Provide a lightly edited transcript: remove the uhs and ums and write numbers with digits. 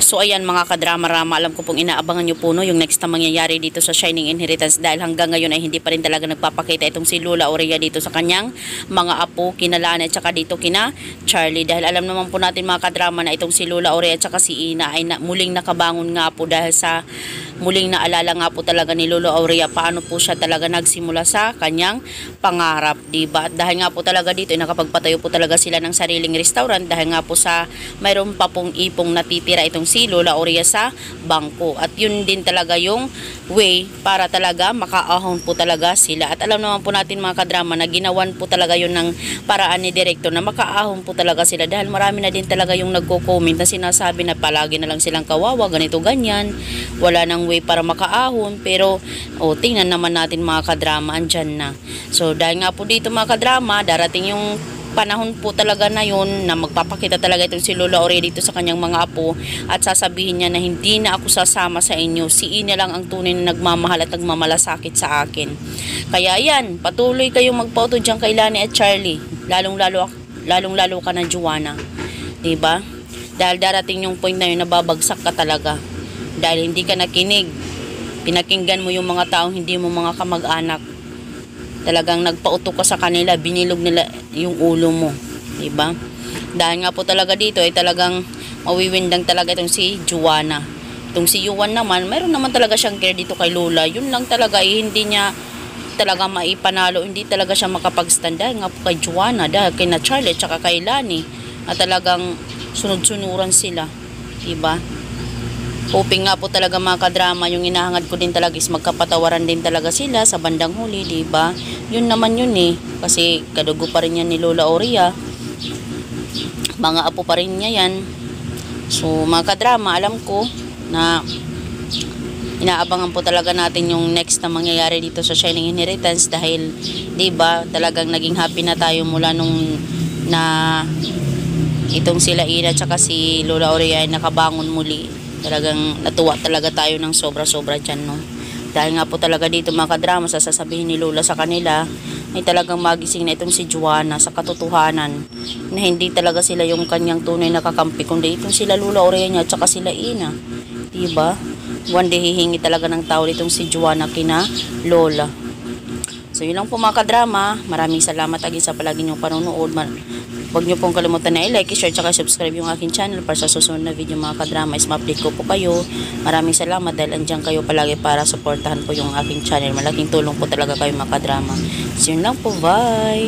So ayan mga kadrama-rama, alam ko pong inaabangan nyo po no, yung next na mangyayari dito sa Shining Inheritance dahil hanggang ngayon ay hindi pa rin talaga nagpapakita itong si Lola Aurea dito sa kanyang mga apo, kina Lana at saka dito kina Charlie. Dahil alam naman po natin mga kadrama na itong si Lola Aurea at saka si Ina ay muling nakabangon nga po dahil sa muling naalala nga po talaga ni Lola Aurea paano po siya talaga nagsimula sa kanyang pangarap, diba? At dahil nga po talaga dito ay nakapagpatayo po talaga sila ng sariling restaurant dahil nga po sa mayroon pa pong ipong natitira itong si Lola Aurea sa bangko. At yun din talaga yung way para talaga makaahon po talaga sila. At alam naman po natin mga kadrama na ginawan po talaga yun ng paraan ni Director na makaahon po talaga sila dahil marami na din talaga yung nagko-comment na sinasabi na palagi na lang silang kawawa, ganito ganyan, wala nang way para makaahon. Pero tingnan naman natin mga kadrama, andyan na. So dahil nga po dito mga kadrama, darating yung panahon po talaga na yun na magpapakita talaga itong si Lola Aurea dito sa kanyang mga apo at sasabihin niya na hindi na ako sasama sa inyo, si Ina lang ang tunay na nagmamahal at nagmamalasakit sa akin. Kaya yan, patuloy kayong magpauto dyan kay Lani at Charlie, lalong-lalo ka na Joanna, diba? Dahil darating yung point na yun na babagsak ka talaga dahil hindi ka nakinig, pinakinggan mo yung mga taong hindi mo mga kamag-anak, talagang nagpauto ka sa kanila, binilog nila yung ulo mo, diba? Dahil nga po talaga dito ay talagang mawiwindang talaga itong si Joanna. Itong si Yuan naman, mayroon naman talaga siyang care dito kay Lola. Yun lang talaga, hindi niya talaga maipanalo, hindi talaga siya makapag-stand dahil nga po kay Joanna, dahil kay na Charlie at saka kay Lani, at talagang sunod-sunuran sila, diba? Hoping nga po talaga mga kadrama, yung inahangad ko din talaga is magkapatawaran din talaga sila sa bandang huli, diba? Yun naman yun eh, kasi kadugo pa rin yan ni Lola Aurea, mga apo pa rin niya yan. So mga kadrama, alam ko na inaabangan po talaga natin yung next na mangyayari dito sa Shining Inheritance dahil diba talagang naging happy na tayo mula nung na itong sila Ina at saka si Lola Aurea ay nakabangon muli. Talagang natuwa talaga tayo ng sobra-sobra dyan, no? Dahil nga po talaga dito mga kadrama, sasabihin ni Lola sa kanila ay talagang magising na itong si Joanna sa katotohanan na hindi talaga sila yung kanyang tunay na kakampi kundi itong sila Lola Aurea niya at saka sila Ina, diba? One day hihingi talaga ng tao itong si Joanna kina Lola. So yun lang po mga kadrama, maraming salamat agad sa palagi niyong panonood. Huwag niyo pong kalimutan na i-like, i-share, tsaka subscribe yung aking channel para sa susunod na video mga kadrama is ma-update ko po kayo. Maraming salamat dahil andyan kayo palagi para supportahan po yung aking channel. Malaking tulong po talaga kayo mga kadrama. So yun lang po, bye!